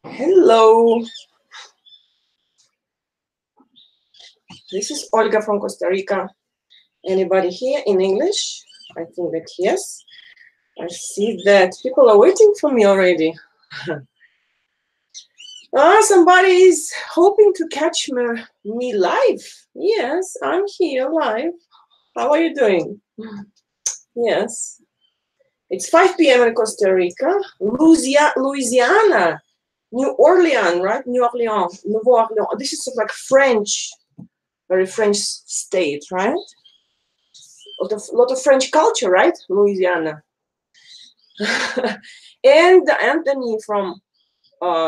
Hello. This is Olga from Costa Rica. Anybody here in English? I think that yes. I see that people are waiting for me already. Somebody is hoping to catch me live. Yes, I'm here live. How are you doing? Yes. It's 5 p.m. in Costa Rica. Louisiana. New Orleans, right? New Orleans. Nouveau Orleans. This is like French, very French state, right? Lot of French culture, right? Louisiana. And Anthony from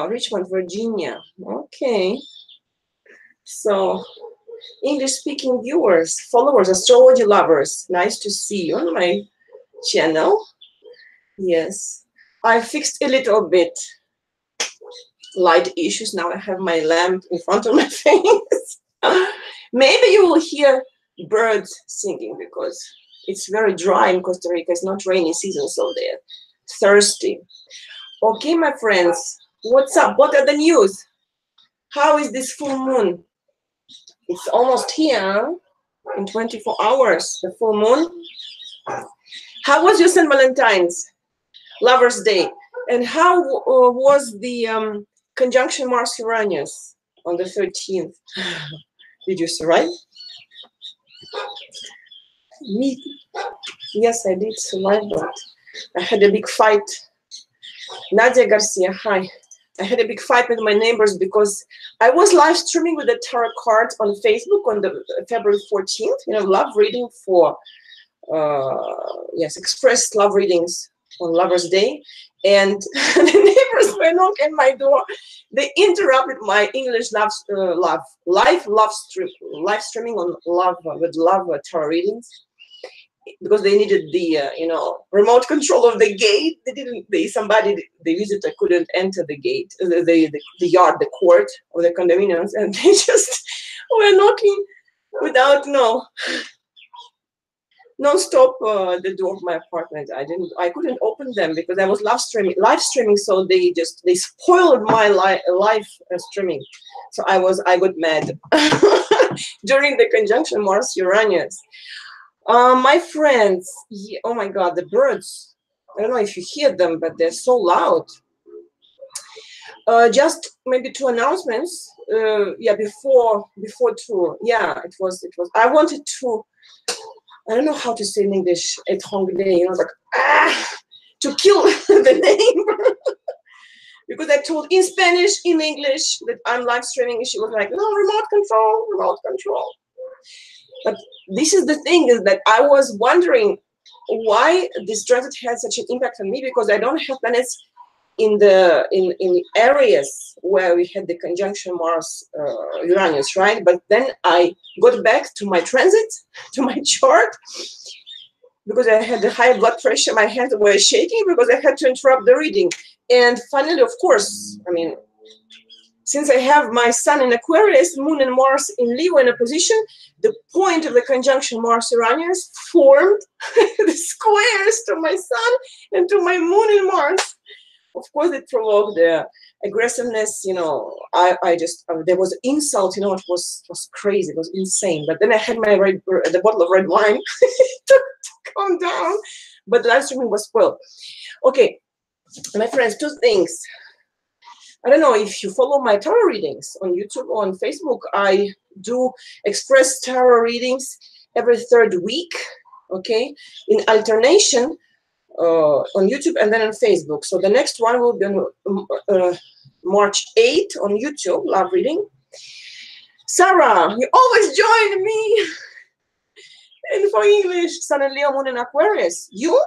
Richmond, Virginia. Okay. So, English-speaking viewers, followers, astrology lovers, nice to see you on my channel. Yes, I fixed a little bit light issues. Now I have my lamp in front of my face. Maybe you will hear birds singing because it's very dry in Costa Rica. It's not rainy season, so they're thirsty. Okay, my friends, what's up? What are the news? How is this full moon? It's almost here in 24 hours, the full moon. How was your St. Valentine's, Lover's Day? And how was the conjunction Mars-Uranus on the 13th? Did you survive? Me? Yes, I did survive, but I had a big fight. Nadia Garcia, hi. I had a big fight with my neighbors because I was live streaming with the tarot cards on Facebook on the February 14th, love reading for, express love readings on Lover's Day. And the neighbors were knocking at my door. They interrupted my English live streaming on love tarot readings, because they needed the remote control of the gate. The visitor couldn't enter the gate, the yard, the court of the condominiums, and they just were knocking without non-stop the door of my apartment. I couldn't open them because I was live streaming, so they spoiled my live streaming. So I got mad during the conjunction Mars-Uranus. My friends, oh my God, the birds. I don't know if you hear them, but they're so loud. Just maybe two announcements. Before two. Yeah, it was. I wanted to. I don't know how to say in English. Étrangler, to kill the neighbor. Because I told in Spanish, in English that I'm live streaming, and she was like, "No, remote control." But this is the thing, is that I was wondering why this transit had such an impact on me, because I don't have planets in Aries where we had the conjunction Mars Uranus, right? But then I got back to my transit, to my chart, because I had the high blood pressure. My hands were shaking because I had to interrupt the reading. And finally, of course, since I have my Sun in Aquarius, Moon and Mars in Leo in a position, the point of the conjunction Mars-Uranus formed the squares to my Sun and to my Moon in Mars. Of course, it provoked the aggressiveness. There was insult. It was crazy. It was insane. But then I had the bottle of red wine to calm down. But the live streaming was spoiled. Okay, my friends, two things. I don't know if you follow my tarot readings on YouTube or on Facebook. I do express tarot readings every third week, okay, in alternation on YouTube and then on Facebook. So the next one will be on March 8th on YouTube, love reading. Sarah, you always join me. And for English, Sun and Leo, Moon and Aquarius. You?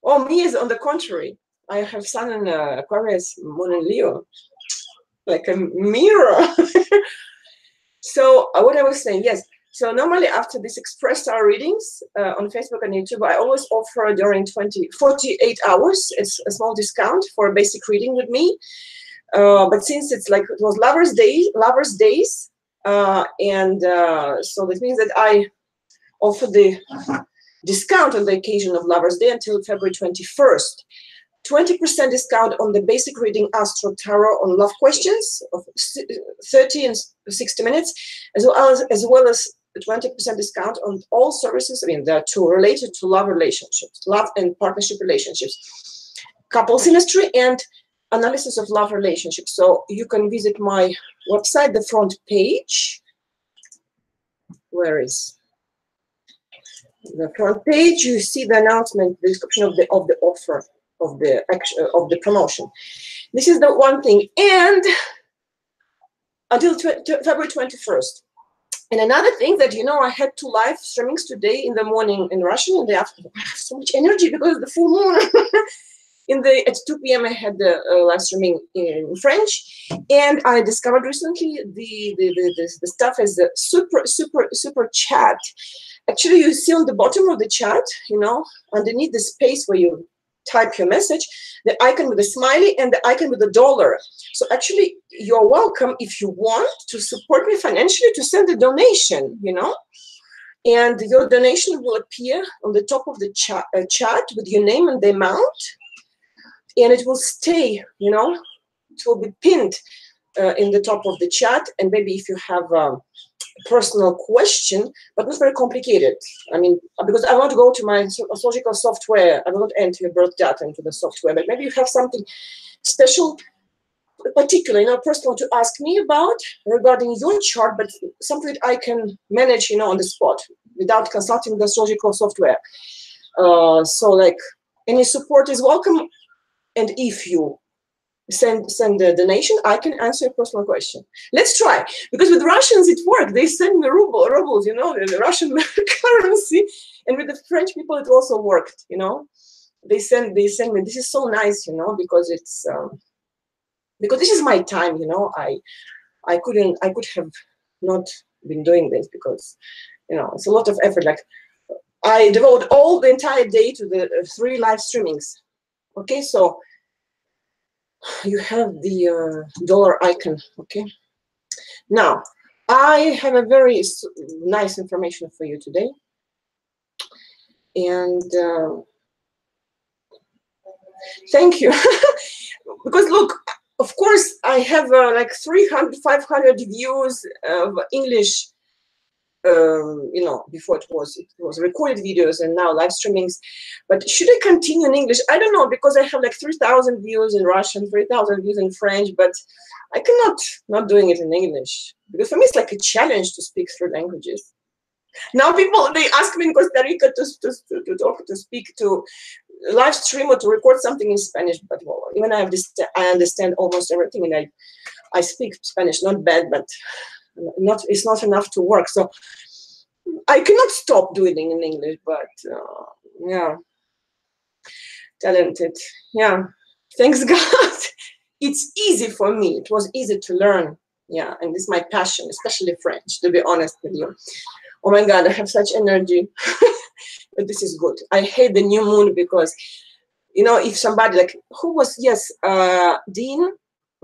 Oh, me is on the contrary. I have Sun in Aquarius, Moon in Leo, like a mirror. So what I was saying, yes. So normally after these express tarot readings on Facebook and YouTube, I always offer during 48 hours a small discount for a basic reading with me. But since it was Lovers Days, so that means that I offer the discount on the occasion of Lovers Day until February 21st. 20% discount on the basic reading Astro Tarot on love questions of 30 and 60 minutes, as well as 20% discount on all services. I mean, there are two related to love relationships, love and partnership relationships, couple synastry, and analysis of love relationships. So you can visit my website, the front page. Where is the front page? You see the announcement, the description of the offer, of the promotion. This is the one thing, and until February 21st. And another thing that, you know, I had 2 live streamings today in the morning in Russian, and the afternoon. I have so much energy because of the full moon. At 2 p.m. I had the live streaming in French, and I discovered recently the stuff as a super chat. Actually, you see on the bottom of the chat, you know, underneath the space where you type your message, the icon with the smiley and the icon with the dollar. So actually, you're welcome if you want to support me financially to send a donation, you know, and your donation will appear on the top of the chat with your name and the amount, and it will stay, you know, it will be pinned in the top of the chat. And maybe if you have a personal question, but not very complicated. I mean, because I want to go to my astrological software, I will not enter your birth data into the software, but maybe you have something special, particular, you know, personal to ask me about regarding your chart, but something that I can manage, you know, on the spot without consulting the astrological software. So like any support is welcome. And if you send the donation, I can answer a personal question. Let's try, because with Russians it worked. They send me rubles, you know, the Russian currency, and with the French people it also worked. You know, they send me. This is so nice, you know, because it's because this is my time. You know, I could have not been doing this because, you know, it's a lot of effort. Like I devote all the entire day to the 3 live streamings. Okay, so you have the dollar icon. Okay, now I have a very nice information for you today, and thank you. Because look, of course I have like 300-500 views of English, you know, before it was recorded videos and now live streamings. But should I continue in English? I don't know, because I have like 3,000 views in Russian, 3,000 views in French, but I cannot not doing it in English, because for me it's like a challenge to speak 3 languages. Now people, they ask me in Costa Rica to speak, to live stream or to record something in Spanish, but well, even I understand almost everything, and I speak Spanish, not bad, but it's not enough to work. So I cannot stop doing it in English, but yeah, talented. Yeah, thanks God. It's easy for me. It was easy to learn. Yeah, and this is my passion, especially French, to be honest with you. Oh my God, I have such energy. But this is good. I hate the new moon because, you know, if somebody like, who was, yes, Dean,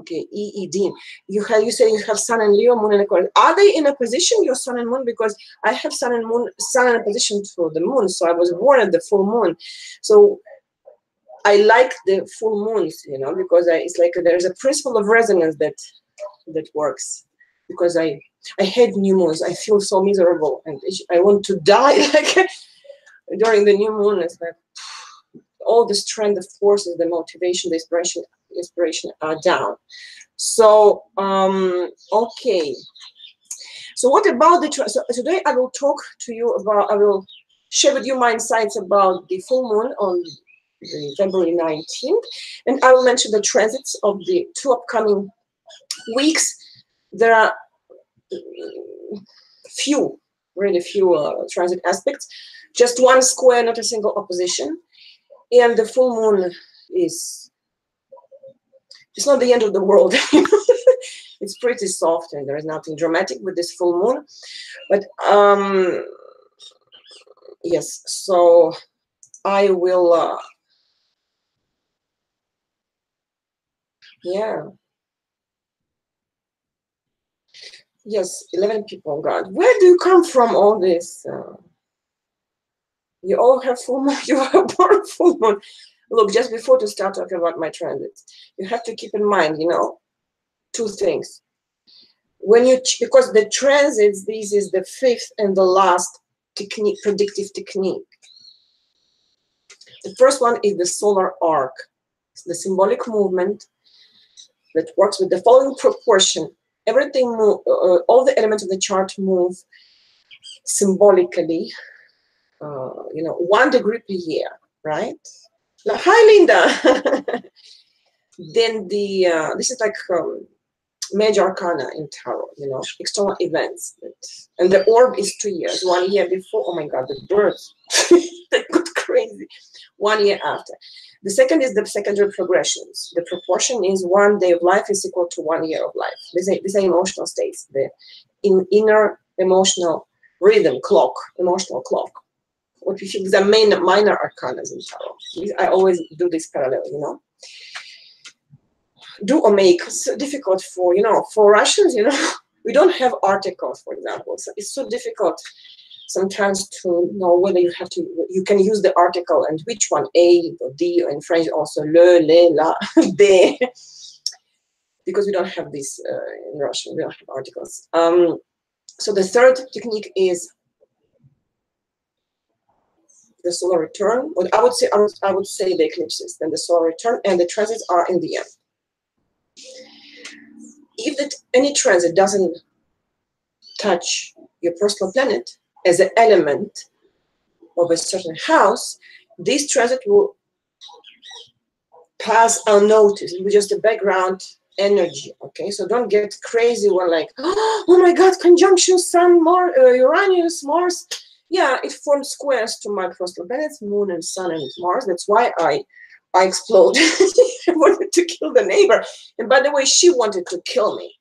okay, Dean, you say you have Sun and Leo, Moon and Aquarius. Are they in a position, your Sun and Moon? Because I have Sun and Moon, Sun in a position to the Moon, so I was born at the full moon. So I like the full moons, you know, because it's like there's a principle of resonance that works. Because I hate new moons. I feel so miserable, and I want to die. Like during the new moon, it's like all the strength, the forces, the motivation, the inspiration are down. So okay. So what about so today I will talk to you about, I will share with you my insights about the full moon on the February 19th, and I will mention the transits of the 2 upcoming weeks. There are really few transit aspects, just 1 square, not a single opposition. And the full moon it's not the end of the world. It's pretty soft, and there is nothing dramatic with this full moon. But yes, so I will yeah. Yes, 11 people. God, where do you come from? All this? You all have full moon. You are born full moon. Look, just before to start talking about my transits, you have to keep in mind, you know, two things. When you, because the transits, this is the fifth and the last technique, predictive technique. The first one is the solar arc. It's the symbolic movement that works with the following proportion. Everything, all the elements of the chart move symbolically, you know, 1 degree per year, right? Now, hi, Linda. Then the, this is like major arcana in tarot, you know, external events. And the orb is 2 years, 1 year before. Oh my God, the birds, they got crazy. 1 year after. The second is the secondary progressions. The proportion is 1 day of life is equal to 1 year of life. These are emotional states, the inner emotional rhythm clock, emotional clock. What we feel, these are minor arcanas in tarot. I always do this parallel, you know. Do or make so difficult for, you know, for Russians, you know, we don't have articles, for example. So it's so difficult sometimes to know whether you have to, you can use the article and which one, A or D, or in French also le, la, de, because we don't have this in Russian, we don't have articles. So the third technique is the solar return. What I would say the eclipses, then the solar return, and the transits are in the end. If any transit doesn't touch your personal planet as an element of a certain house, this transit will pass unnoticed. It will just a background energy, okay? So don't get crazy when like, oh my God, conjunction Sun, Mars, Uranus, Mars. Yeah, it formed squares to my personal planets, Moon and Sun and Mars. That's why I exploded. I wanted to kill the neighbor. And by the way, she wanted to kill me.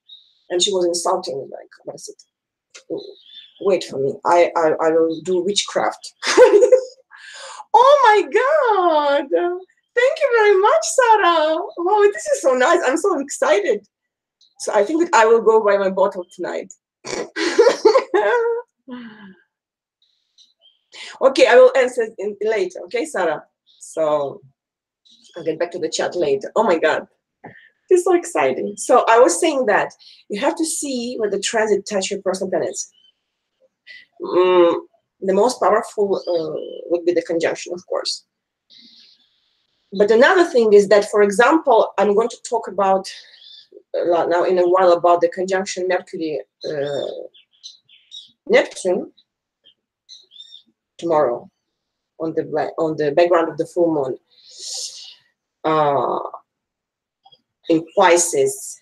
And she was insulting me, like, what is it? Wait for me. I will do witchcraft. Oh my God. Thank you very much, Sarah. Oh, this is so nice. I'm so excited. So I think that I will go buy my bottle tonight. Okay, I will answer later. Okay, Sarah. So I'll get back to the chat later. Oh my God. It's so exciting. So I was saying that you have to see where the transit touch your personal planets. The most powerful would be the conjunction, of course. But another thing is that, for example, I'm going to talk about now in a while about the conjunction Mercury Neptune tomorrow on the background of the full moon. In Pisces.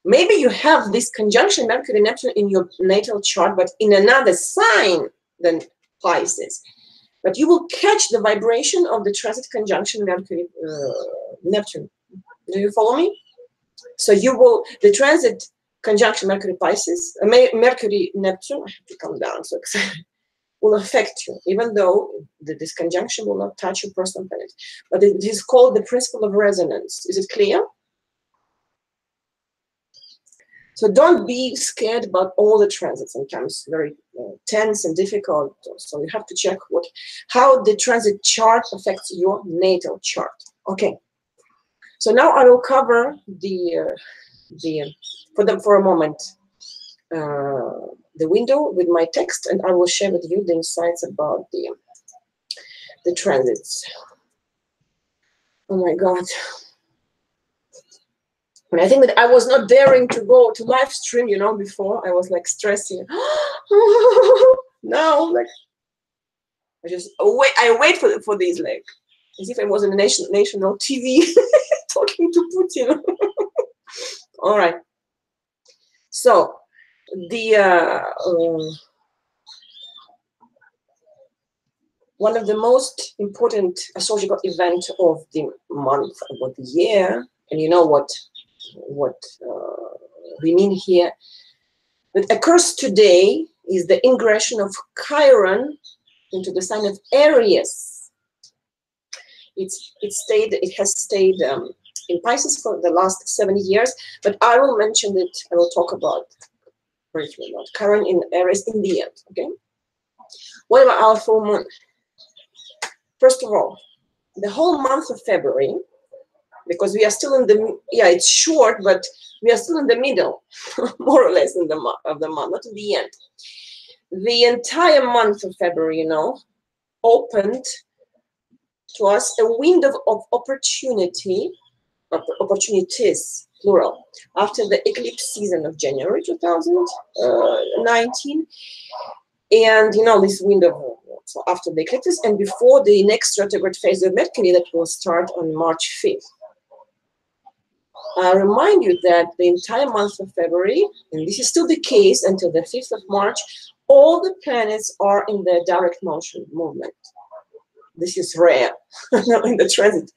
Maybe you have this conjunction Mercury Neptune in your natal chart, but in another sign than Pisces. But you will catch the vibration of the transit conjunction Mercury Neptune. Do you follow me? So you will, the transit conjunction Mercury Pisces, Mercury Neptune, I have to calm down, so excited, will affect you, even though this conjunction will not touch your personal planet. But it is called the principle of resonance. Is it clear? So don't be scared about all the transits. Sometimes very tense and difficult. So you have to check how the transit chart affects your natal chart. Okay. So now I will cover for a moment the window with my text, and I will share with you the insights about the transits. Oh my God. And I think that I was not daring to go to live stream, you know, before. I was like stressing. Now, like, I wait for these, like, as if I was in a national TV talking to Putin. All right. So, one of the most important astrological events of the month, of the year, and you know what we mean here, that occurs today is the ingression of Chiron into the sign of Aries. It has stayed in Pisces for the last 7 years, but I will mention it. I will talk briefly about Chiron in Aries in the end. Okay. What about our full moon? First of all, the whole month of February, because we are still in the, yeah, it's short, but we are still in the middle, more or less in the of the month, not in the end. The entire month of February, you know, opened to us a window of opportunity, opportunities, plural, after the eclipse season of January 2019. And, you know, this window, so after the eclipses and before the next retrograde phase of Mercury that will start on March 5th. I remind you that the entire month of February, and this is still the case until the 5th of March, all the planets are in the direct motion movement. This is rare in the transit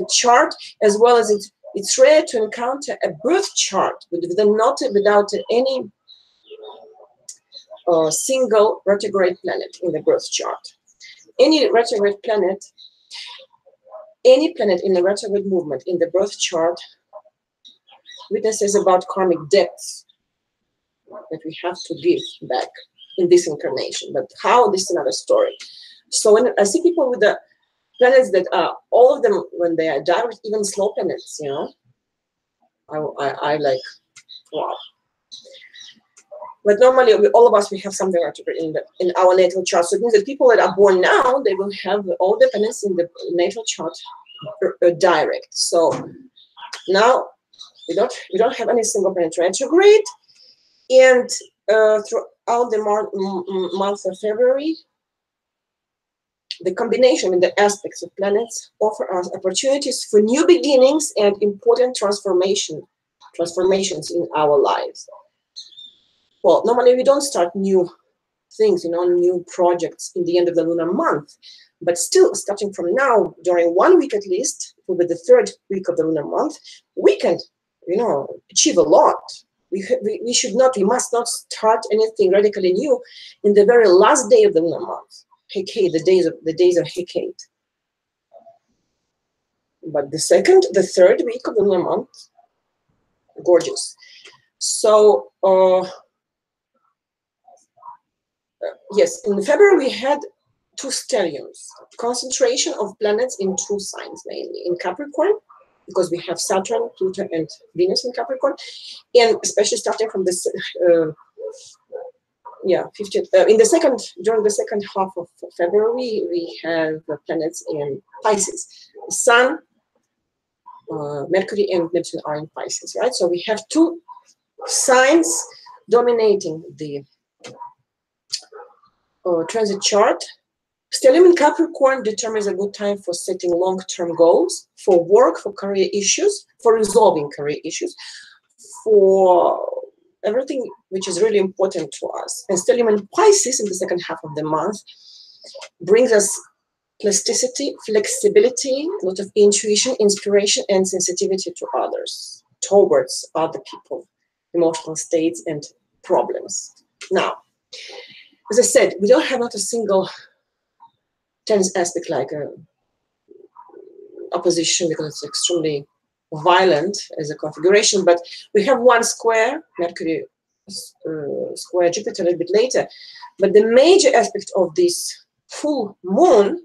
chart, as well as it's rare to encounter a birth chart without any single retrograde planet in the birth chart. Any retrograde planet, any planet in the retrograde movement in the birth chart witnesses about karmic debts that we have to give back in this incarnation. But how, this is another story. So when I see people with the planets that are, all of them, when they are direct, even slow planets, you know, I like, wow. But normally, all of us, we have something in our natal chart. So it means that people that are born now, they will have all the planets in the natal chart direct. So now we don't have any single planet retrograde, and throughout the month of February, the combination and the aspects of planets offer us opportunities for new beginnings and important transformations in our lives. Well, normally we don't start new things, you know, new projects in the end of the lunar month, but still starting from now, during 1 week at least, will be the 3rd week of the lunar month, we can, you know, achieve a lot. We must not start anything radically new in the very last day of the lunar month, Hecate, the days of Hecate. But the 3rd week of the lunar month, gorgeous. So, yes, in February we had 2 stelliums, concentration of planets in 2 signs, mainly in Capricorn, because we have Saturn, Pluto, and Venus in Capricorn, and especially starting from this, during the second half of February, we have planets in Pisces. Sun, Mercury, and Neptune are in Pisces, right? So we have 2 signs dominating the transit chart. Stellium in Capricorn determines a good time for setting long-term goals, for work, for career issues, for resolving career issues, for everything which is really important to us. And stellium in Pisces in the second half of the month brings us plasticity, flexibility, a lot of intuition, inspiration, and sensitivity to others, towards other people, emotional states and problems. Now, as I said, we don't have not a single tense aspect like a opposition, because it's extremely violent as a configuration, but we have 1 square, Mercury square Jupiter a little bit later. But the major aspect of this full moon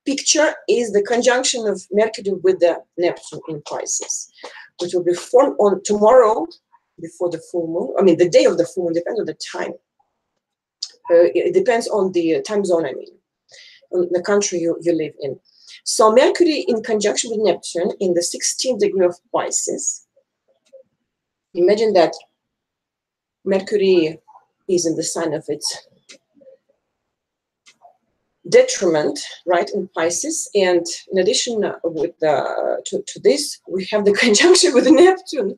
picture is the conjunction of Mercury with the Neptune in Pisces, which will be formed on tomorrow before the full moon. I mean, the day of the full moon depends on the time. It depends on the time zone, I mean, on the country you live in. So Mercury in conjunction with Neptune in the 16th degree of Pisces. Imagine that Mercury is in the sign of its detriment, right, in Pisces. And in addition to this, we have the conjunction with Neptune.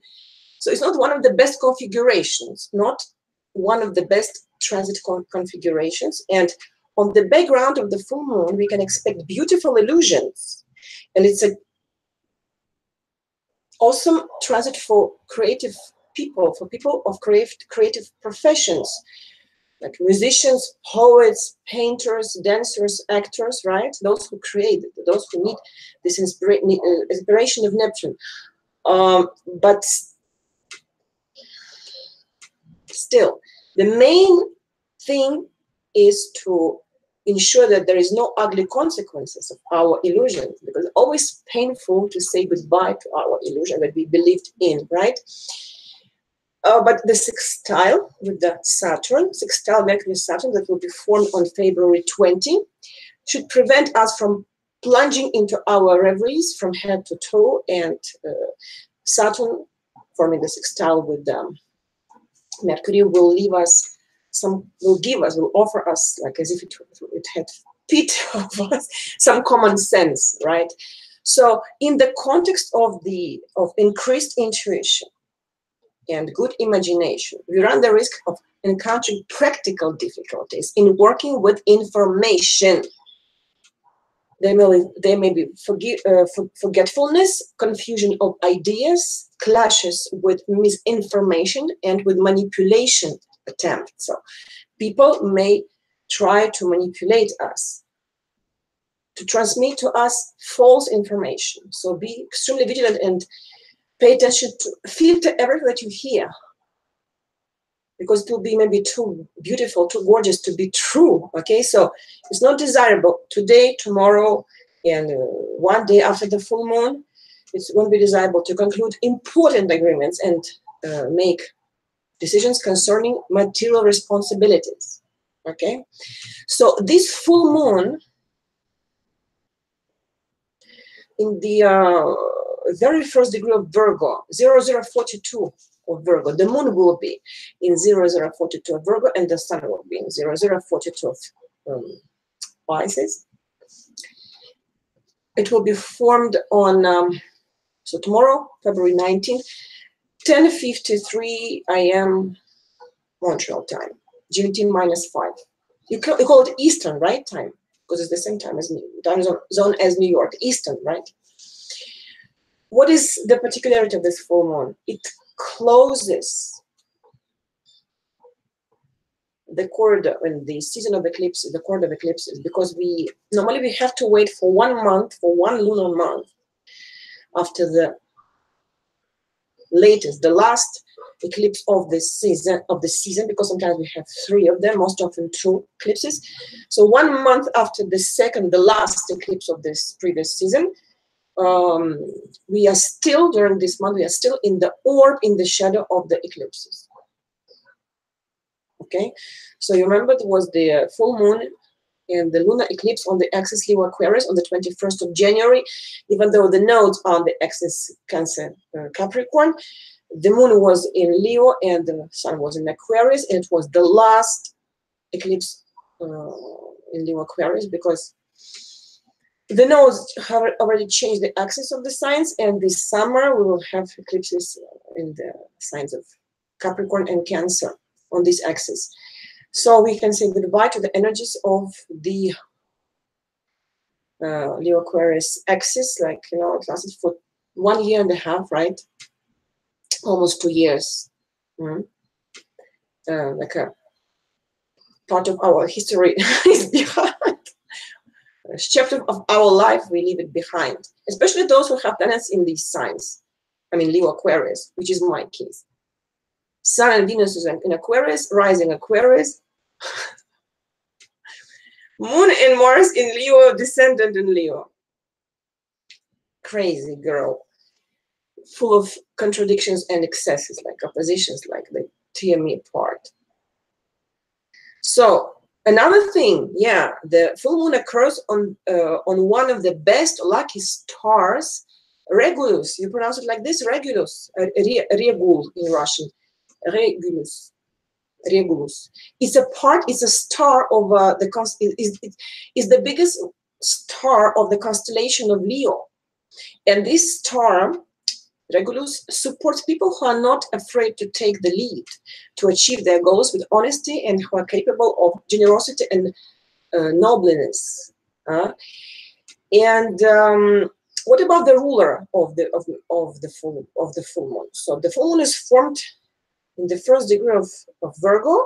So it's not one of the best configurations, not one of the best transit configurations. And on the background of the full moon, we can expect beautiful illusions. And it's an awesome transit for creative people, for people of creative professions, like musicians, poets, painters, dancers, actors, right? Those who create, those who need this inspiration of Neptune. But still, the main thing is to ensure that there is no ugly consequences of our illusions, because it's always painful to say goodbye to our illusion that we believed in, right? But the sextile with the Saturn, sextile Mercury Saturn, that will be formed on February 20, should prevent us from plunging into our reveries from head to toe, and Saturn forming the sextile with Mercury will leave us will offer us, like as if it had pity of us, some common sense, right? So in the context of increased intuition and good imagination, we run the risk of encountering practical difficulties in working with information. There may be forgetfulness, confusion of ideas, clashes with misinformation, and with manipulation attempts. So people may try to manipulate us, to transmit to us false information. So be extremely vigilant and pay attention to filter everything that you hear, because it will be maybe too beautiful, too gorgeous to be true. Okay, so it's not desirable today, tomorrow, and one day after the full moon. It won't be desirable to conclude important agreements and make decisions concerning material responsibilities. Okay, so this full moon in the very first degree of Virgo, 0042 of Virgo, the moon will be in 0042 of Virgo, and the sun will be in 0042 of Pisces. It will be formed on so tomorrow, February 19th, 10:53 a.m. Montreal time, GMT -5. You call it Eastern, right, time, because it's the same time zone as New York, Eastern, right? What is the particularity of this full moon? It closes the corridor in the season of eclipses, the corridor of eclipses, because we normally have to wait for 1 month, for one lunar month after the latest, the last eclipse of the season, because sometimes we have 3 of them, most often 2 eclipses. So 1 month after the last eclipse of this previous season, we are still, during this month, we are still in the orb, in the shadow of the eclipses. Okay, so you remember it was the full moon and the lunar eclipse on the axis Leo Aquarius on the 21st of January. Even though the nodes are on the axis Cancer Capricorn, the moon was in Leo and the sun was in Aquarius, and it was the last eclipse in Leo Aquarius, because the nodes have already changed the axis of the signs, and this summer we will have eclipses in the signs of Capricorn and Cancer on this axis. So we can say goodbye to the energies of the Leo Aquarius axis, like, you know, it lasted for 1.5 years, right? Almost 2 years. Like a part of our history is behind. A chapter of our life, we leave it behind, especially those who have planets in these signs. I mean, Leo Aquarius, which is my case. Sun and Venus is in Aquarius, rising Aquarius. Moon and Mars in Leo, descendant in Leo. Crazy girl. Full of contradictions and excesses, like oppositions, like they tear me apart. So another thing, yeah, the full moon occurs on one of the best lucky stars, Regulus. You pronounce it like this, Regulus, Regul in Russian, Regulus. Regulus. It's a star of is the biggest star of the constellation of Leo, and this star, Regulus, supports people who are not afraid to take the lead, to achieve their goals with honesty, and who are capable of generosity and nobleness. And what about the ruler of the full moon? So the full moon is formed in the first degree of Virgo,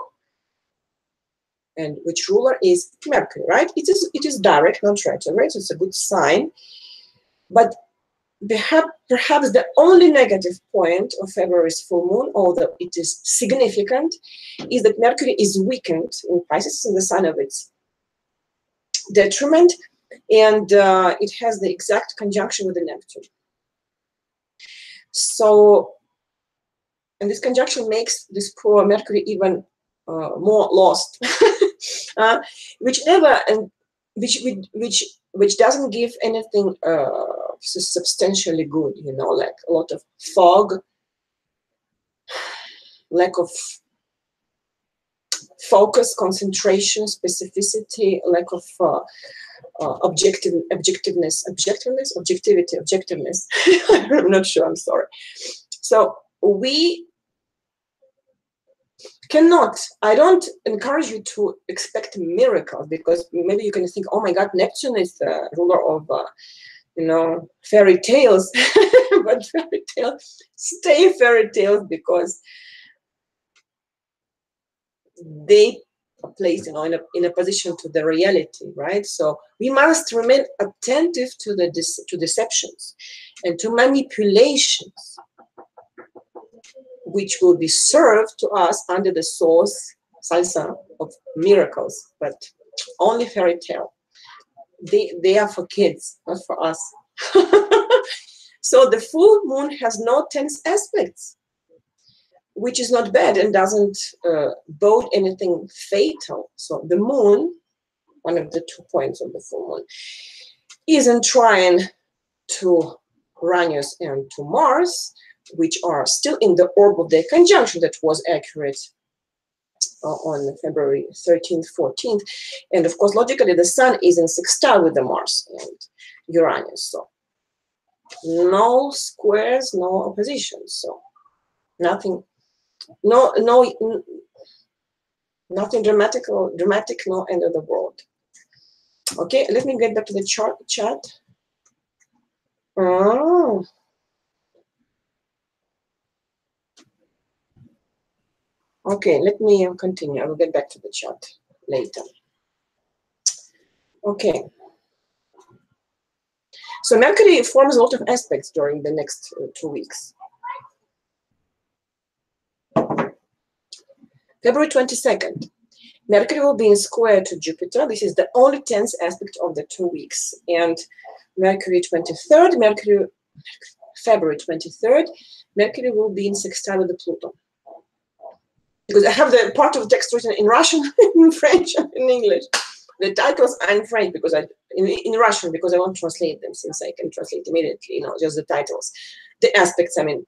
and which ruler is Mercury, right? It is direct, not retrograde, so it's a good sign. But perhaps the only negative point of February's full moon, although it is significant, is that Mercury is weakened in Pisces, in the sign of its detriment, and it has the exact conjunction with the Neptune. So, and this conjunction makes this poor Mercury even more lost, which doesn't give anything substantially good, you know, like a lot of fog, lack of focus, concentration, specificity, lack of objectivity. I'm not sure, I'm sorry. So we cannot, I don't encourage you to expect miracles, because maybe you can think, oh my God, Neptune is the ruler of, you know, fairy tales. But fairy tales stay fairy tales because they are placed, you know, in a position to the reality, right? So we must remain attentive to the to deceptions and to manipulations, which will be served to us under the source salsa of miracles, but only fairy tale. They are for kids, not for us. So the full moon has no tense aspects, which is not bad and doesn't bode anything fatal. So the moon, one of the 2 points of the full moon, is in trine to Uranus and to Mars, which are still in the orb of their conjunction that was accurate on February 13th, 14th. And of course, logically, the Sun is in sextile with the Mars and Uranus. So no squares, no oppositions. So nothing, nothing dramatic, no end of the world. Okay, let me get back to the chat. Oh. Okay, let me continue. I will get back to the chat later. Okay. So Mercury forms a lot of aspects during the next 2 weeks. February 22nd, Mercury will be in square to Jupiter. This is the only tense aspect of the 2 weeks. And Mercury 23rd, February 23rd, Mercury will be in sextile with the Pluto. Because I have the part of the text written in Russian, in French, and in English. The titles are in French because in Russian because I won't translate them, since I can translate immediately, you know, just the titles, the aspects, I mean.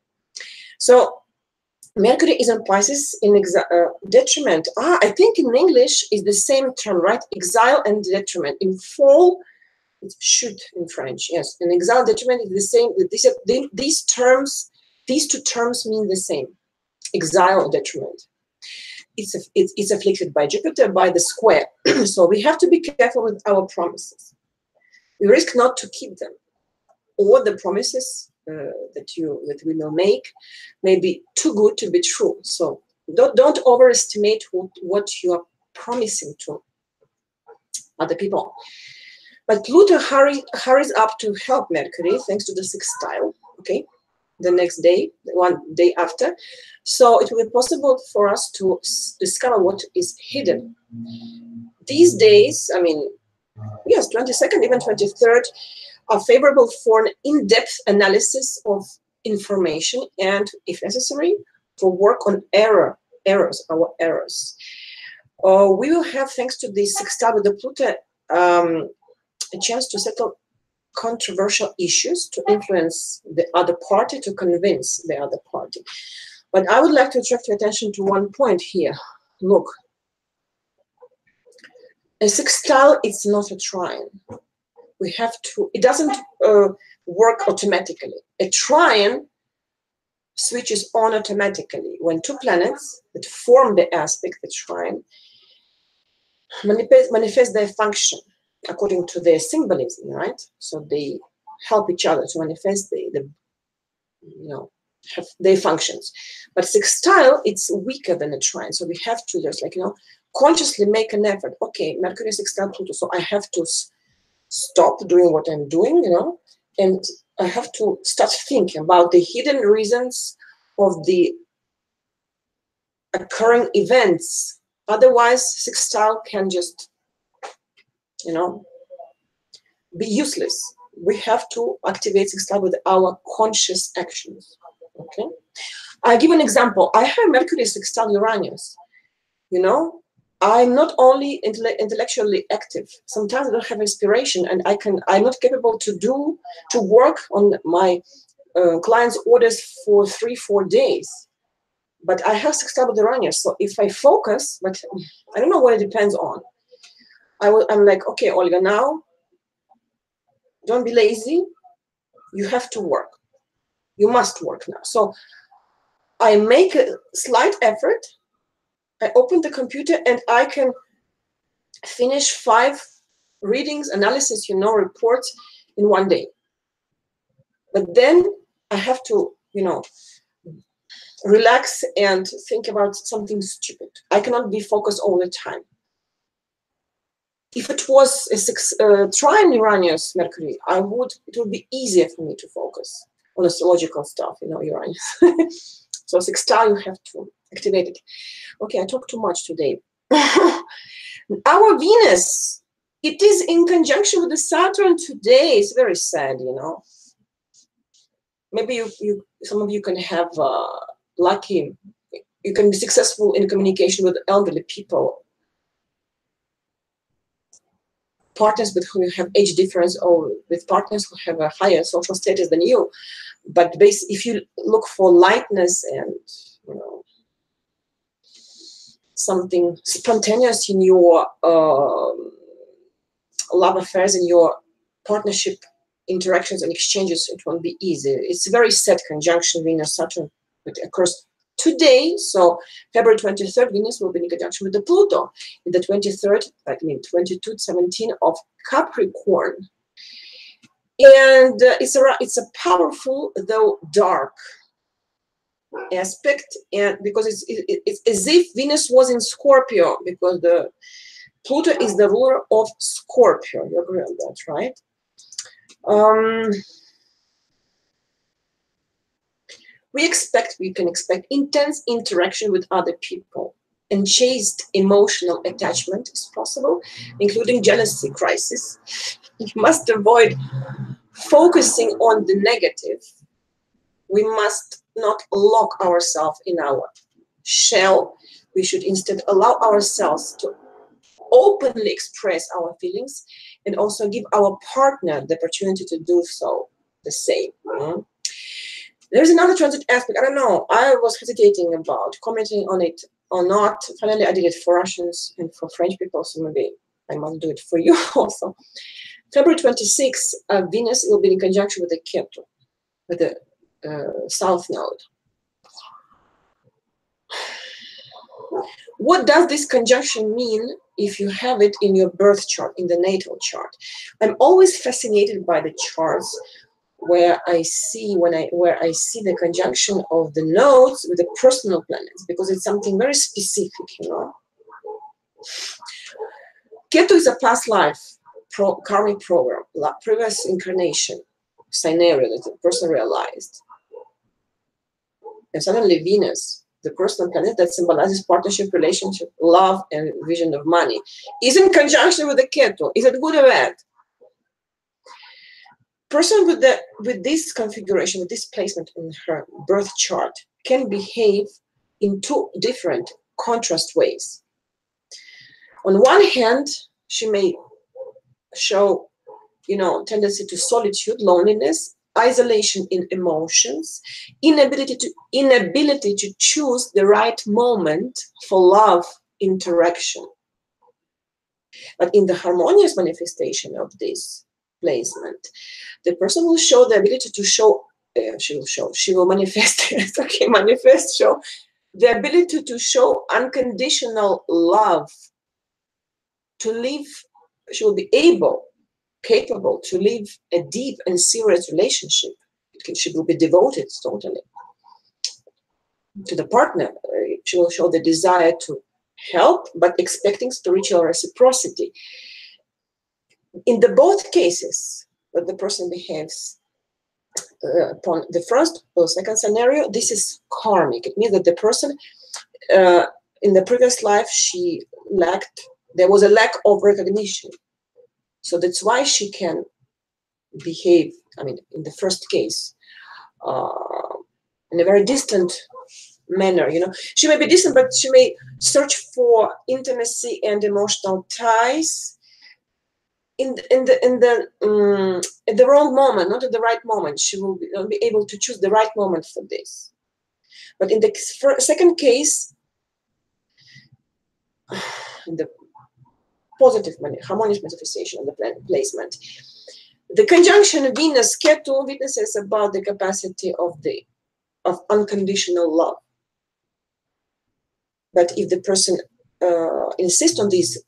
So Mercury is in Pisces in detriment. I think in English is the same term, right? Exile and detriment. In fall, it's chute in French, yes. And exile, detriment is the same. These two terms mean the same. Exile or detriment. It's afflicted by Jupiter, by the square. So we have to be careful with our promises. We risk not to keep them, or the promises that we will make may be too good to be true. So don't overestimate what you are promising to other people. But Pluto hurries up to help Mercury thanks to the sextile. Okay. The next day, one day after. So it will be possible for us to discover what is hidden. These days, I mean, yes, 22nd, even 23rd, are favorable for an in-depth analysis of information and, if necessary, for work on our errors. We will have, thanks to the sextile with the Pluto, a chance to settle controversial issues, to influence the other party, to convince the other party. But I would like to attract your attention to one point here. Look, a sextile, it's not a trine. We have to, it doesn't work automatically. A trine switches on automatically when two planets that form the aspect, the trine, manifest their function according to their symbolism, right? So they help each other to manifest have their functions. But sextile, it's weaker than a trine. So we have to just consciously make an effort. Okay, Mercury sextile Pluto. So I have to stop doing what I'm doing, and I have to start thinking about the hidden reasons of the occurring events. Otherwise, sextile can just you know, be useless. We have to activate sextile with our conscious actions. Okay. I give an example. I have Mercury sextile Uranus. You know, I'm not only intellectually active. Sometimes I don't have inspiration, and I'm not capable to work on my clients' orders for 3-4 days. But I have sextile with Uranus, so if I focus, but I don't know what it depends on. I'm like, okay, Olga, now don't be lazy. You have to work. You must work now. So I make a slight effort. I open the computer and I can finish 5 readings, analysis, reports in 1 day. But then I have to, relax and think about something stupid. I cannot be focused all the time. If it was a trine Uranus Mercury, it would be easier for me to focus on astrological stuff, Uranus. So sextile, you have to activate it. Okay, I talked too much today. Our Venus, it is in conjunction with the Saturn today. It's very sad, Maybe some of you can have lucky, you can be successful in communication with elderly people, partners with whom you have age difference, or with partners who have a higher social status than you. But if you look for lightness and, something spontaneous in your love affairs, in your partnership interactions and exchanges, it won't be easy. It's a very sad conjunction, Venus-Saturn, which occurs today. So February 23rd, Venus will be in conjunction with the Pluto in the 23rd, 22-17 of Capricorn. And it's a powerful, though dark aspect, and because it's as if Venus was in Scorpio, because the Pluto is the ruler of Scorpio. You agree on that, right? We can expect intense interaction with other people, and chaste emotional attachment is possible, including jealousy crisis. You must avoid focusing on the negative. We must not lock ourselves in our shell. We should instead allow ourselves to openly express our feelings, and also give our partner the opportunity to do so the same. There's another transit aspect. I don't know. I was hesitating about commenting on it or not. Finally, I did it for Russians and for French people, so maybe I must do it for you also. February 26th, Venus will be in conjunction with the Ketu, with the South Node. What does this conjunction mean if you have it in your birth chart, in the natal chart? I'm always fascinated by the charts where I see the conjunction of the nodes with the personal planets, because it's something very specific, Ketu is a past life karmic program, previous incarnation scenario that the person realized. And suddenly Venus, the personal planet that symbolizes partnership, relationship, love, and vision of money, is in conjunction with the Ketu. Is it good or bad? Person with this configuration, with this placement in her birth chart, can behave in 2 different contrast ways. On one hand, she may show, tendency to solitude, loneliness, isolation in emotions, inability to choose the right moment for love interaction. But in the harmonious manifestation of this placement, the person will show the ability to show, she will manifest, okay, manifest, show the ability to show unconditional love, to live, she will be capable to live a deep and serious relationship. She will be devoted totally to the partner. She will show the desire to help, but expecting spiritual reciprocity. In the both cases, when the person behaves upon the first or second scenario, this is karmic. It means that the person in the previous life, there was a lack of recognition. So that's why she can behave, I mean, in the first case, in a very distant manner, you know. She may be distant, but she may search for intimacy and emotional ties in the wrong moment, not at the right moment. She will be able to choose the right moment for this. But in the second case, in the positive harmonious manifestation of the planet placement, the conjunction Venus Ketu witnesses about the capacity of unconditional love. But if the person insists on this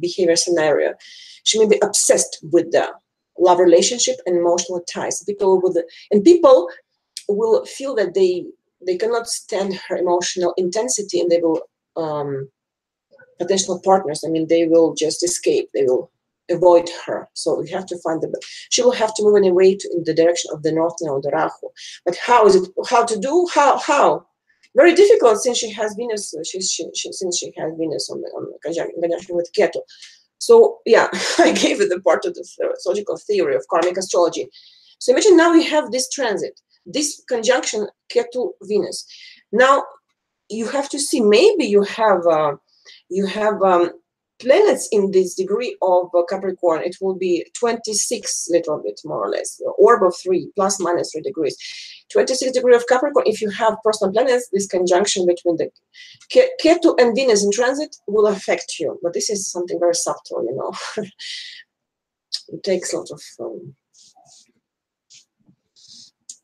behavior scenario, she may be obsessed with the love relationship and emotional ties. People will feel that they cannot stand her emotional intensity, and they will potential partners, I mean, they will just escape. They will avoid her. So we have to find she will have to move in a way in the direction of the North Node, the Rahu. But how is it? How to do? How? Very difficult, since she has Venus. Since she has Venus on the conjunction with Ketu. So yeah, I gave it the part of the astrological theory of karmic astrology. So imagine now we have this transit, this conjunction Ketu Venus. Now you have to see, maybe you have planets in this degree of Capricorn. It will be 26, little bit more or less, orb of 3 plus minus 3 degrees. 26 degree of Capricorn. If you have personal planets, this conjunction between the Ketu and Venus in transit will affect you. But this is something very subtle, you know. It takes a lot of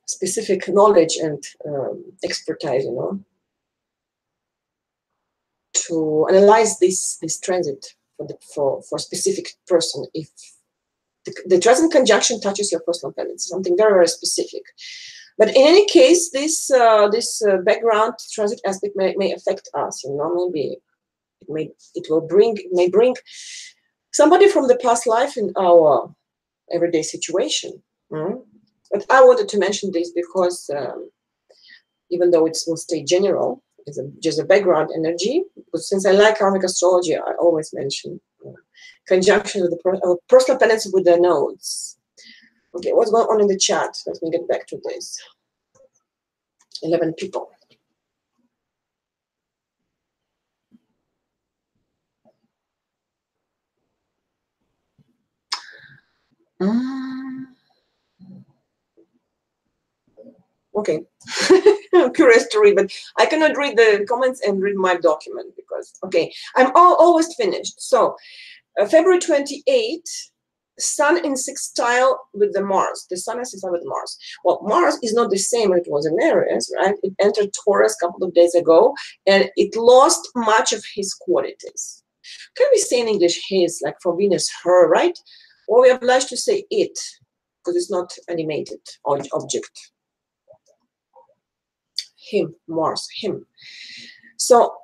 specific knowledge and expertise, you know, to analyze this transit for a specific person. If the transit conjunction touches your personal planet, it's something very, very specific. But in any case, this background transit aspect may affect us. You know, maybe it may bring somebody from the past life in our everyday situation. But I wanted to mention this because even though it will stay general, it's just a background energy. But since I like karmic astrology, I always mention conjunction with the personal planets with the nodes. Okay, what's going on in the chat? Let me get back to this. 11 people. Okay, I'm curious to read, but I cannot read the comments and read my document because, okay, I'm almost finished. So, February 28th, Sun in sextile with the Mars. The Sun is sextile with Mars. Well, Mars is not the same as it was in Aries, right? It entered Taurus a couple of days ago, and it lost much of his qualities. Can we say in English his, like for Venus, her, right? Or we're obliged to say it, because it's not animated object. Him, Mars, him. So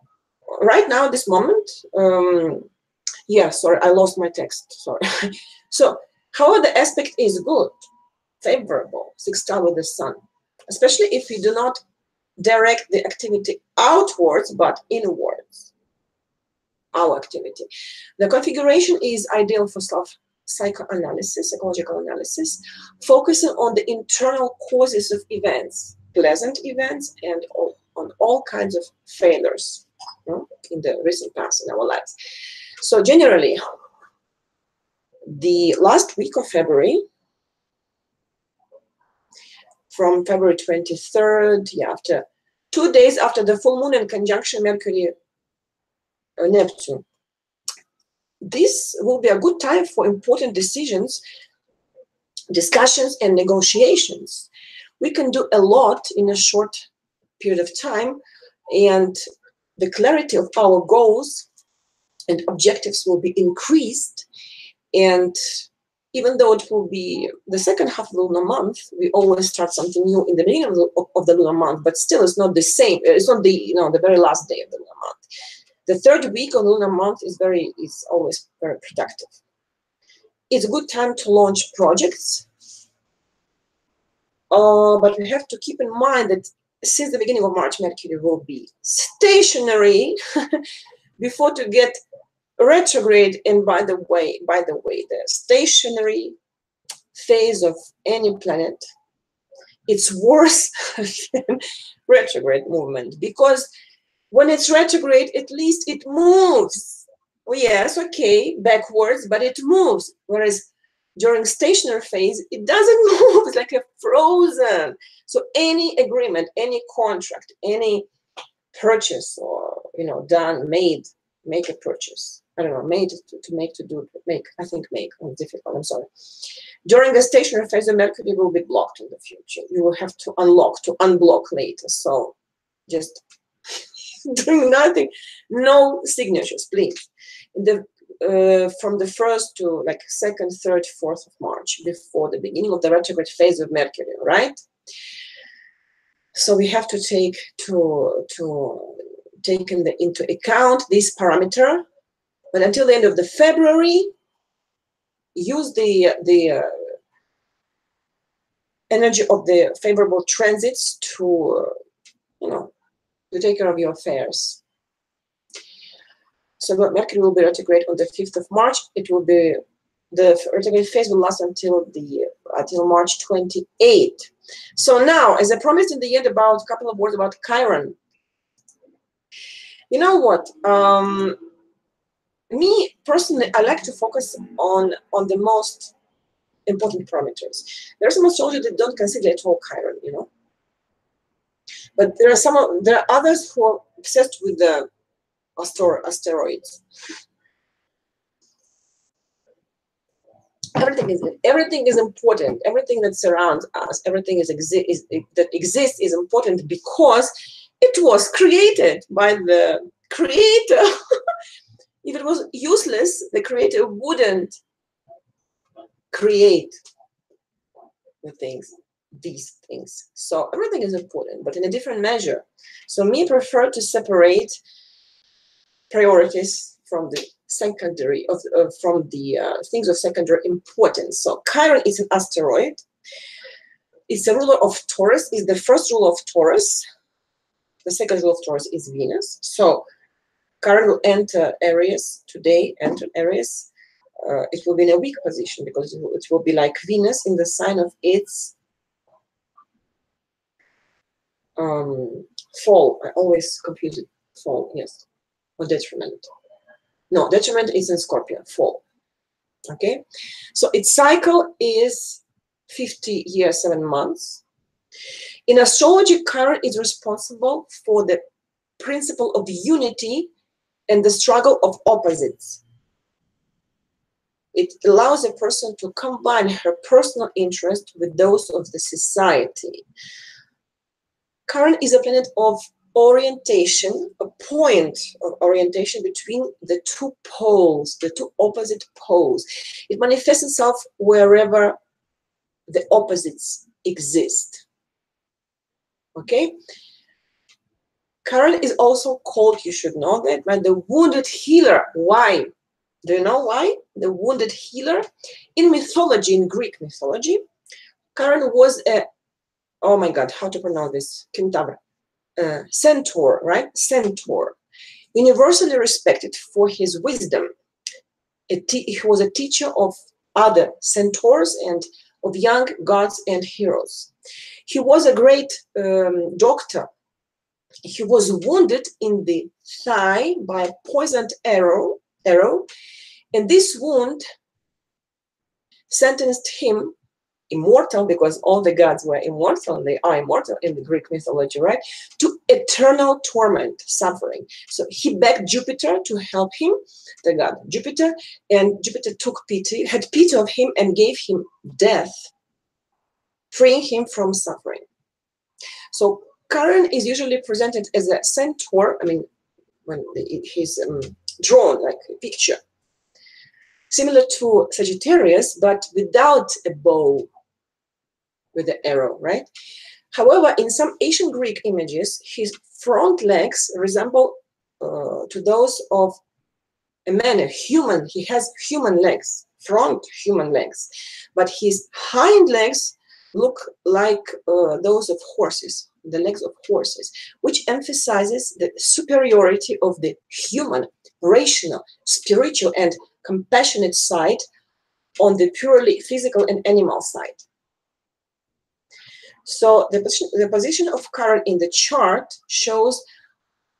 right now, this moment, yeah, sorry, I lost my text, sorry. So, however, the aspect is good, favorable, sextile with the Sun, especially if you do not direct the activity outwards, but inwards, our activity. The configuration is ideal for psychoanalysis, psychological analysis, focusing on the internal causes of events, pleasant events, and on all kinds of failures, you know, in the recent past in our lives. So generally, the last week of February, from February 23rd, yeah, after 2 days after the full moon in conjunction Mercury Neptune, this will be a good time for important decisions, discussions, and negotiations. We can do a lot in a short period of time, and the clarity of our goals and objectives will be increased. And even though it will be the second half of the lunar month, we always start something new in the beginning of the lunar month, but still it's not the same. It's not the, you know, the very last day of the lunar month. The third week of the lunar month is always very productive. It's a good time to launch projects, but we have to keep in mind that since the beginning of March, Mercury will be stationary before to get retrograde, and by the way, the stationary phase of any planet, it's worse than retrograde movement, because when it's retrograde, at least it moves. Well, yes, okay, backwards, but it moves. Whereas during stationary phase, it doesn't move. It's like a frozen. So any agreement, any contract, any purchase, or done, made, make a purchase. I don't know, made to make, to do, make. I think make. Oh, difficult. I'm sorry. During the stationary phase, the Mercury will be blocked in the future. You will have to unlock, to unblock later. So just doing nothing, no signatures, please. From the 1st to like 2nd, 3rd, 4th of March, before the beginning of the retrograde phase of Mercury, right? So we have to take into account this parameter. But until the end of the February, use the energy of the favorable transits to to take care of your affairs. So Mercury will be retrograde on the 5th of March. It will be, the retrograde phase will last until March 28th. So now, as I promised in the end, about a couple of words about Chiron. You know what? Me personally, I like to focus on the most important parameters. There are some astrologers that don't consider at all Chiron, but there are others who are obsessed with the asteroids. Everything is important. Everything that surrounds us, everything that exists is important because it was created by the creator. If it was useless, the creator wouldn't create these things. So everything is important, but in a different measure. So me prefer to separate priorities from the secondary, from the things of secondary importance. So Chiron is an asteroid. It's a ruler of Taurus. It's the first ruler of Taurus. The second ruler of Taurus is Venus. So Chiron will enter Aries today. Enter Aries. It will be in a weak position because it will be like Venus in the sign of its fall. I always confuse it. Fall, yes, or detriment. No, detriment is in Scorpio. Fall. Okay, so its cycle is 50 years, 7 months. In astrology, Chiron is responsible for the principle of unity and the struggle of opposites. It allows a person to combine her personal interest with those of the society. Chiron is a planet of orientation, a point of orientation between the two poles, the two opposite poles. It manifests itself wherever the opposites exist. Okay? Chiron is also called, you should know that, by the wounded healer. Why? Do you know why? The wounded healer. In mythology, in Greek mythology, Chiron was a, oh my God, how to pronounce this? Kentaur. Centaur, right? Centaur. Universally respected for his wisdom. He was a teacher of other centaurs and of young gods and heroes. He was a great doctor. He was wounded in the thigh by a poisoned arrow, and this wound sentenced him immortal, because all the gods were immortal, and they are immortal in the Greek mythology, right? To eternal torment, suffering. So he begged Jupiter to help him, the god Jupiter, and Jupiter had pity of him and gave him death, freeing him from suffering. So Chiron is usually presented as a centaur, I mean, when he's drawn like a picture, similar to Sagittarius, but without a bow with the arrow, right? However, in some ancient Greek images, his front legs resemble to those of a man, a human. He has human legs, front human legs, but his hind legs look like those of horses, the legs of horses, which emphasizes the superiority of the human, rational, spiritual, and compassionate side on the purely physical and animal side. So the position of Chiron in the chart shows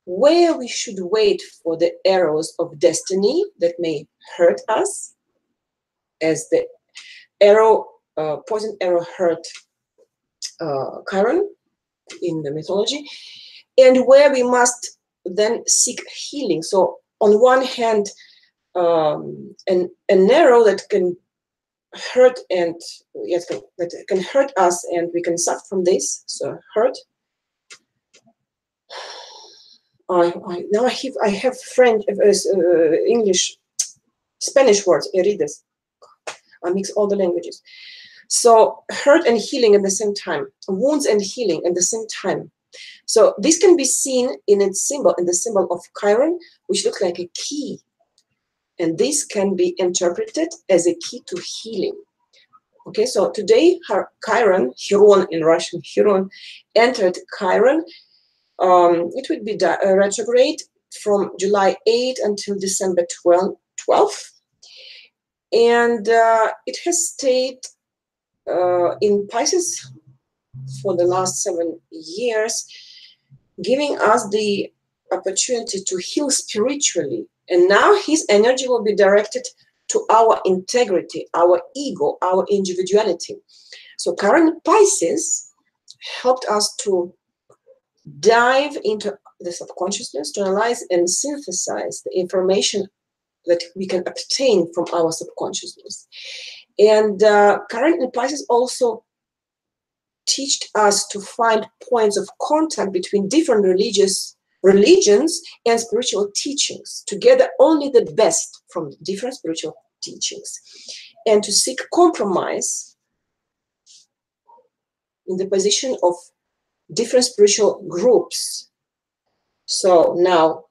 where we should wait for the arrows of destiny that may hurt us, as the poison arrow hurt Chiron in the mythology, and where we must then seek healing. So on one hand, an arrow that can hurt and yes, that can hurt us, and we can suffer from this. So hurt. Now I have French, English, Spanish words. I read this. I mix all the languages. So hurt and healing at the same time, wounds and healing at the same time. So this can be seen in its symbol, in the symbol of Chiron, which looks like a key. And this can be interpreted as a key to healing. Okay, so today Chiron in Russian, Chiron, entered Chiron. It would be retrograde from July 8 until December 12th. And it has stayed in Pisces for the last 7 years, giving us the opportunity to heal spiritually. And now his energy will be directed to our integrity, our ego, our individuality. So current Pisces helped us to dive into the subconsciousness, to analyze and synthesize the information that we can obtain from our subconsciousness. And currently Pisces also taught us to find points of contact between different religions and spiritual teachings, to gather only the best from different spiritual teachings, and to seek compromise in the position of different spiritual groups. So now,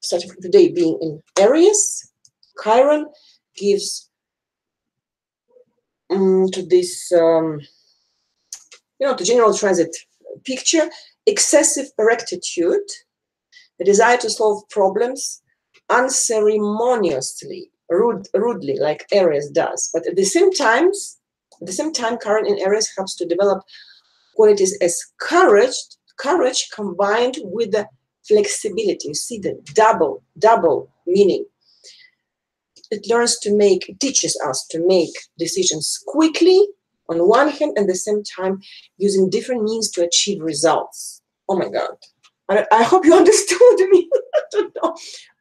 starting from today, being in Aries, Chiron gives to this, to general transit picture, excessive rectitude, the desire to solve problems unceremoniously, rudely, like Aries does. But at the same time, Chiron in Aries helps to develop qualities as courage combined with the flexibility. You see the double meaning. It teaches us to make decisions quickly on one hand, and at the same time using different means to achieve results. Oh my God. I hope you understood me. I don't know.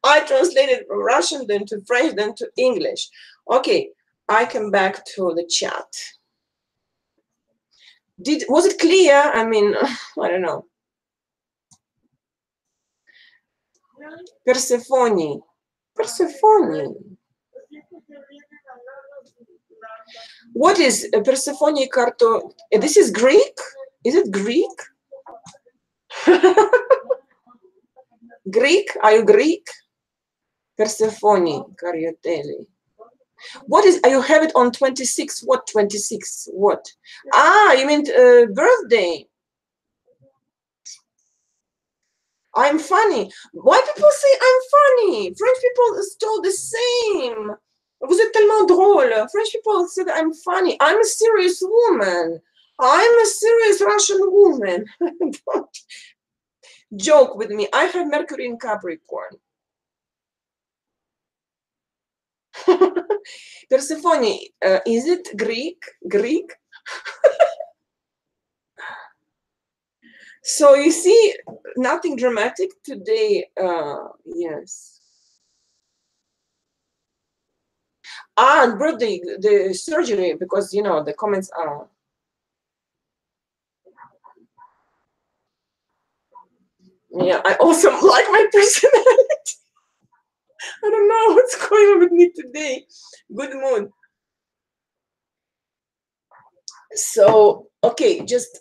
I translated from Russian, then to French, then to English. Okay, I come back to the chat. Was it clear? I mean, I don't know. Persephone. What is Persephone Carto? This is Greek? Is it Greek? Greek? Are you Greek? Persephone Cariotelli. What is, you have it on 26, what 26, what? Ah, you mean birthday. I'm funny. Why people say I'm funny? French people still the same. Vous êtes tellement drôle. French people say that I'm funny. I'm a serious woman. I'm a serious Russian woman. Don't joke with me. I have Mercury in Capricorn. Persephone, is it Greek? Greek? So you see, nothing dramatic today. Yes. And birthday, the surgery, because the comments are. Yeah, I also like my personality. I don't know what's going on with me today. Good mood. So, okay, just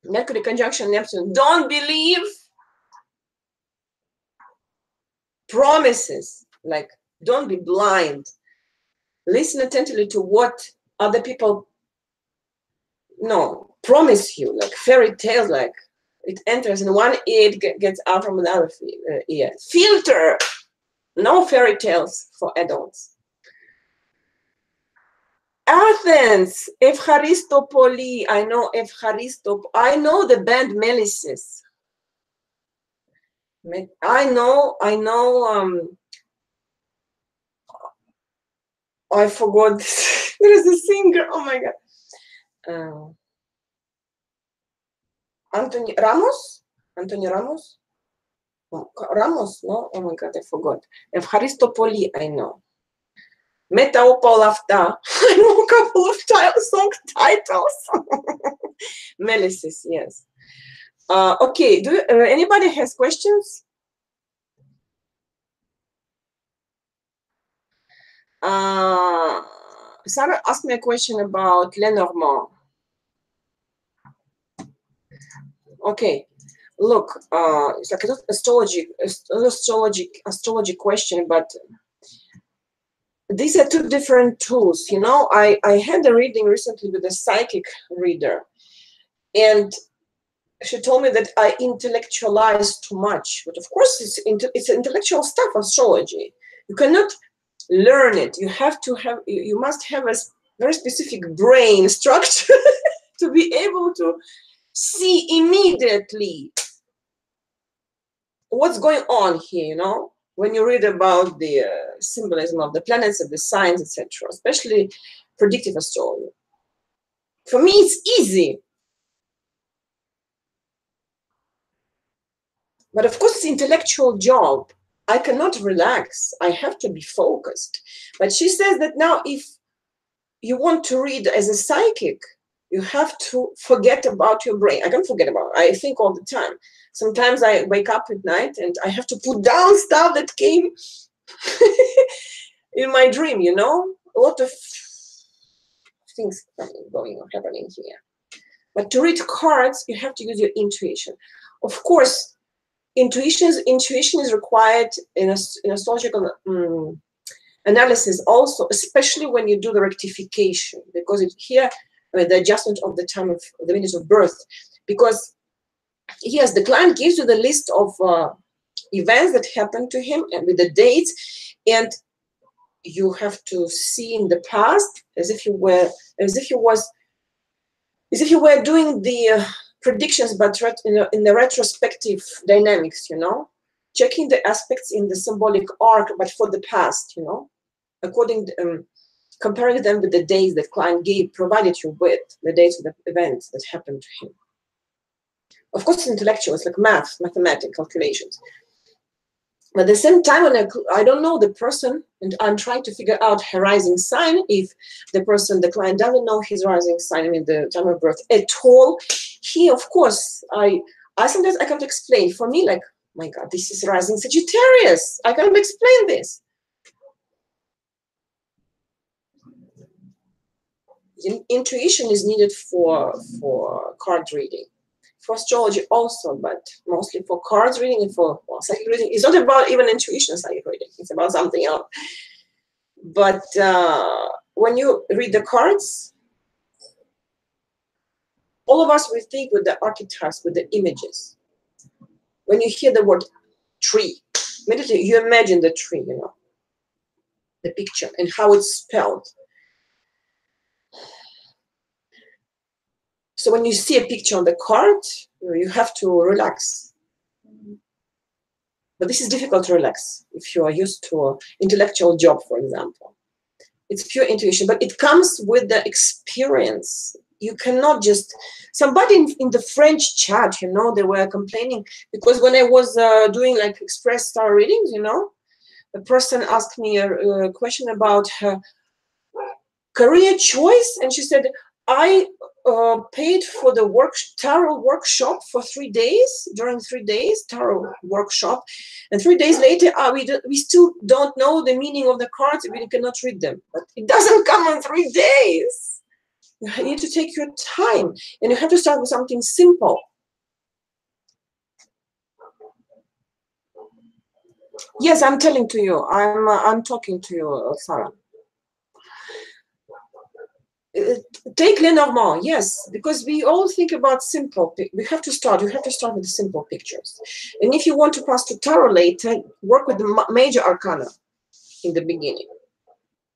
Mercury conjunction Neptune. Don't believe promises. Like, don't be blind. Listen attentively to what other people. No, promise you, like fairy tales, like it enters in one ear, it gets out from another ear. Filter, no fairy tales for adults. Athens, Evcharistopoli, I know I know the band Melisses. I know, I forgot, there is a singer, oh my God. Anthony Ramos? Anthony Ramos? Oh, Ramos, no? Oh my God, I forgot. Evcharistopoli, I know. Metaopolafta, I know a couple of song titles. Melisses, yes. Okay, do anybody has questions? Sarah asked me a question about Lenormand. Okay, look, it's like an astrology question, but these are two different tools. You know, I had a reading recently with a psychic reader, and she told me that I intellectualize too much. But of course, it's intellectual stuff, astrology. You cannot learn it. You have to have, you must have a very specific brain structure to be able to see immediately what's going on here, you know, when you read about the symbolism of the planets and the signs, etc., especially predictive astrology. For me, it's easy. But of course, it's an intellectual job. I cannot relax. I have to be focused. But she says that now if you want to read as a psychic, you have to forget about your brain. I can't forget about it. I think all the time. Sometimes I wake up at night and I have to put down stuff that came in my dream, you know? A lot of things happening here. But to read cards, you have to use your intuition. Of course, intuition is required in astrological analysis also, especially when you do the rectification, because here the adjustment of the time of the minutes of birth, because yes, the client gives you the list of events that happened to him and with the dates, and you have to see in the past as if you were doing the predictions, but in the retrospective dynamics, you know, checking the aspects in the symbolic arc, but for the past, you know, according to, comparing them with the days that client provided you with, the dates of the events that happened to him. Of course, it's intellectual, it's like mathematical calculations. But at the same time, when I don't know the person, and I'm trying to figure out her rising sign, if the client doesn't know his rising sign, I mean the time of birth at all, he, of course, I sometimes I can't explain. For me, like, my God, this is rising Sagittarius. I can't explain this. Intuition is needed for card reading, for astrology also, but mostly for cards reading and for psychic reading. It's not about even intuition psychic reading. It's about something else. But when you read the cards, all of us, we think with the archetypes, with the images. When you hear the word tree, immediately you imagine the tree, you know, the picture and how it's spelled. So when you see a picture on the card, you have to relax. But this is difficult to relax if you are used to an intellectual job, for example. It's pure intuition, but it comes with the experience. You cannot just, somebody in the French chat, you know, they were complaining because when I was doing like express star readings, you know, a person asked me a question about her career choice, and she said, I paid for the tarot workshop for 3 days, during 3 days, tarot workshop, and 3 days later, we still don't know the meaning of the cards, we cannot read them. But it doesn't come in 3 days. You need to take your time, and you have to start with something simple. Yes, I'm telling to you, I'm talking to you, Sarah. Take Lenormand, yes, because we all think about simple. We have to start with the simple pictures. And if you want to pass to tarot later, work with the major arcana in the beginning.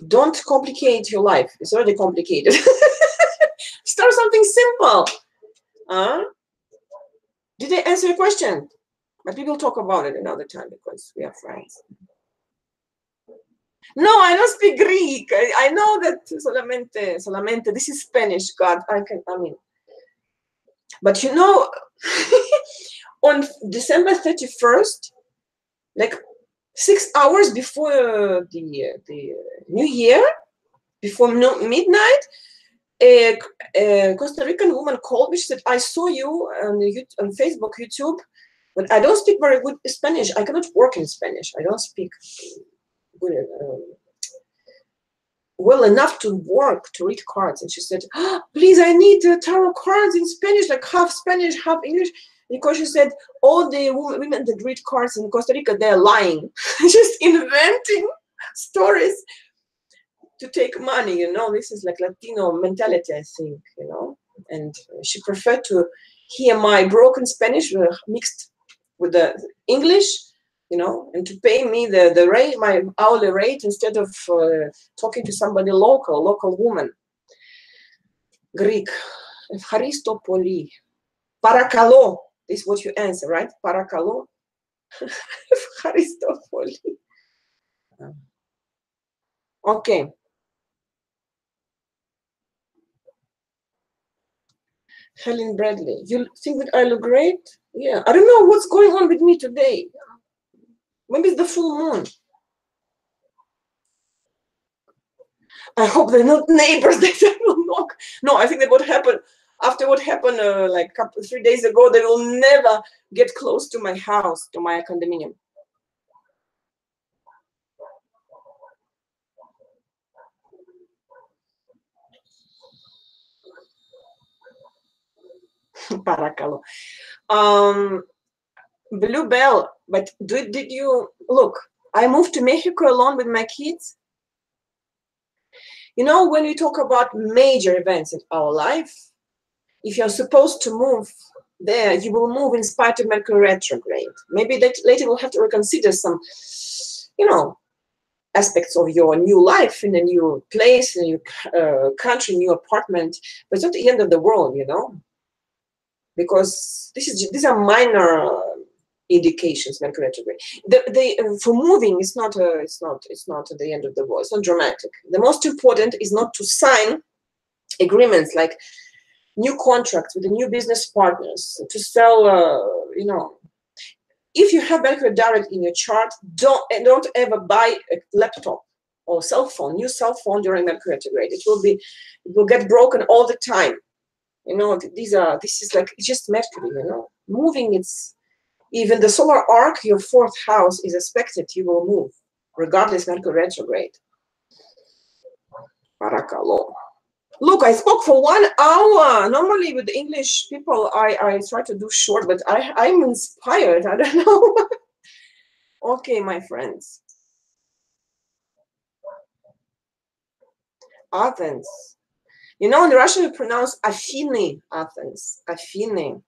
Don't complicate your life. It's already complicated. Start something simple. Did I answer your question? But we will talk about it another time because we are friends. No, I don't speak Greek. I know that solamente. This is Spanish, God. I mean. But you know, on December 31st, like 6 hours before the New Year, before midnight, a Costa Rican woman called me. She said, I saw you on Facebook, YouTube, but I don't speak very good Spanish. I cannot work in Spanish. I don't speak good, well enough to work, to read cards. And she said, please, I need tarot cards in Spanish, like half Spanish, half English. Because she said, all the women that read cards in Costa Rica, they're lying, just inventing stories to take money, you know. This is like Latino mentality, I think, you know. And she preferred to hear my broken Spanish mixed with the English, you know, and to pay me the rate, my hourly rate, instead of talking to somebody local woman. Greek. Evharistopoli. Parakalo. This is what you answer, right? Parakalo. Evharistopoli. Okay. Helen Bradley. You think that I look great? Yeah. I don't know what's going on with me today. Maybe it's the full moon. I hope they're not neighbors that will knock. No, I think that what happened after what happened like 3 days ago, they will never get close to my house, to my condominium. Paracalo. Bluebell, but did you look? I moved to Mexico alone with my kids. You know, when we talk about major events in our life, if you're supposed to move there, you will move in spite of Mercury retrograde. Maybe that later we'll have to reconsider some, you know, aspects of your new life in a new place, in a new country, new apartment. But it's not the end of the world, you know, because these are minor indications. Mercury retrograde. For moving, it's not the end of the world. It's not dramatic. The most important is not to sign agreements like new contracts with the new business partners to sell. You know, if you have Mercury direct in your chart, don't ever buy a laptop or cell phone, new cell phone during Mercury retrograde. It will get broken all the time. You know, this is like, it's just Mercury, you know. Moving, it's even the solar arc, your 4th house is expected, you will move, regardless Mercury retrograde. Paracalo. Look, I spoke for 1 hour. Normally with the English people, I try to do short, but I'm inspired. I don't know. Okay, my friends. Athens. You know, in the Russian, we pronounce Afini, Athens. Afini.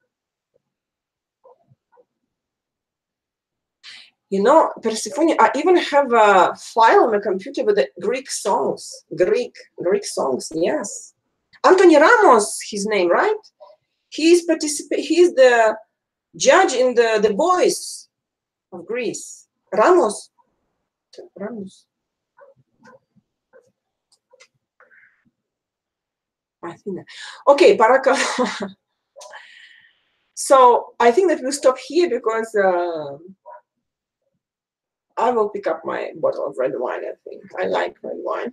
You know, Persephone, I even have a file on my computer with the Greek songs. Greek songs, yes. Anthony Ramos, his name, right? He's the judge in the Voice of Greece. Ramos. I think that. Okay, Paraka. So I think that we'll stop here because I will pick up my bottle of red wine, I think. I like red wine.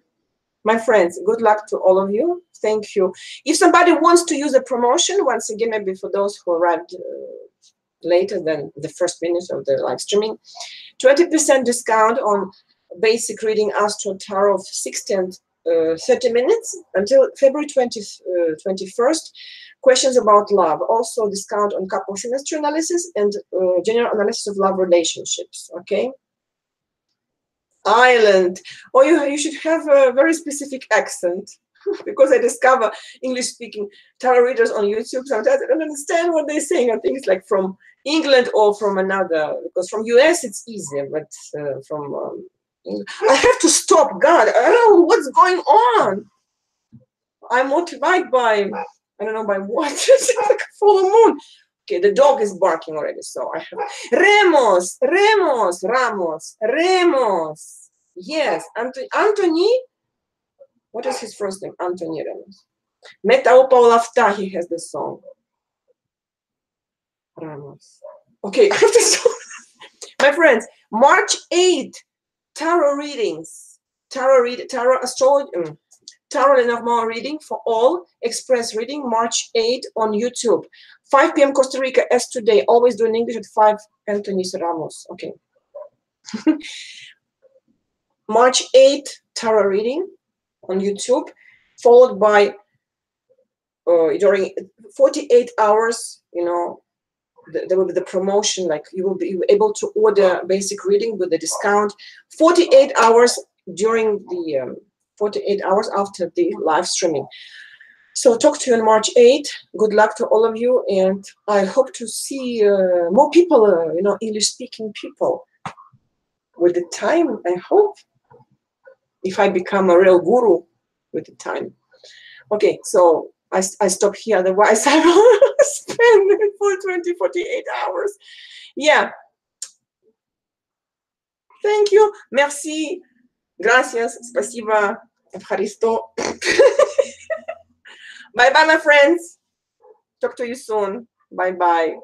My friends, good luck to all of you. Thank you. If somebody wants to use a promotion, once again, maybe for those who arrived later than the first minute of the live streaming, 20% discount on basic reading Astro Tarot of 60 and 30 minutes until February 21st. Questions about love. Also discount on couple semester analysis and general analysis of love relationships. Okay. Island. Oh, you should have a very specific accent. because I discover English-speaking tarot readers on YouTube. Sometimes I don't understand what they're saying. I think it's like from England or from another, because from US it's easier, but from I have to stop. God, I don't know what's going on. I'm motivated by, I don't know by what. It's like a full moon. Okay, the dog is barking already, so I have Ramos, Ramos, Ramos, Ramos. Yes, Anthony. What is his first name? Anthony Ramos. Meta Paulafta, he has the song. Ramos. Okay, I have to stop. My friends, March 8th, tarot readings. Tarot astrology. Tarot Lenormand reading for all, express reading, March 8 on YouTube. 5 p.m. Costa Rica, as today. Always doing English at 5, Anthony Ramos. Okay. March 8 tarot reading on YouTube, followed by during 48 hours, you know, there will be the promotion, like you will be able to order basic reading with the discount. 48 hours during the 48 hours after the live streaming. So talk to you on March 8. Good luck to all of you, and I hope to see more people, you know, English-speaking people with the time, I hope, if I become a real guru with the time. Okay, so I stop here, otherwise I will spend it for 48 hours. Yeah. Thank you. Merci. Gracias. Спасибо. Evharisto. Bye-bye, my friends. Talk to you soon. Bye-bye.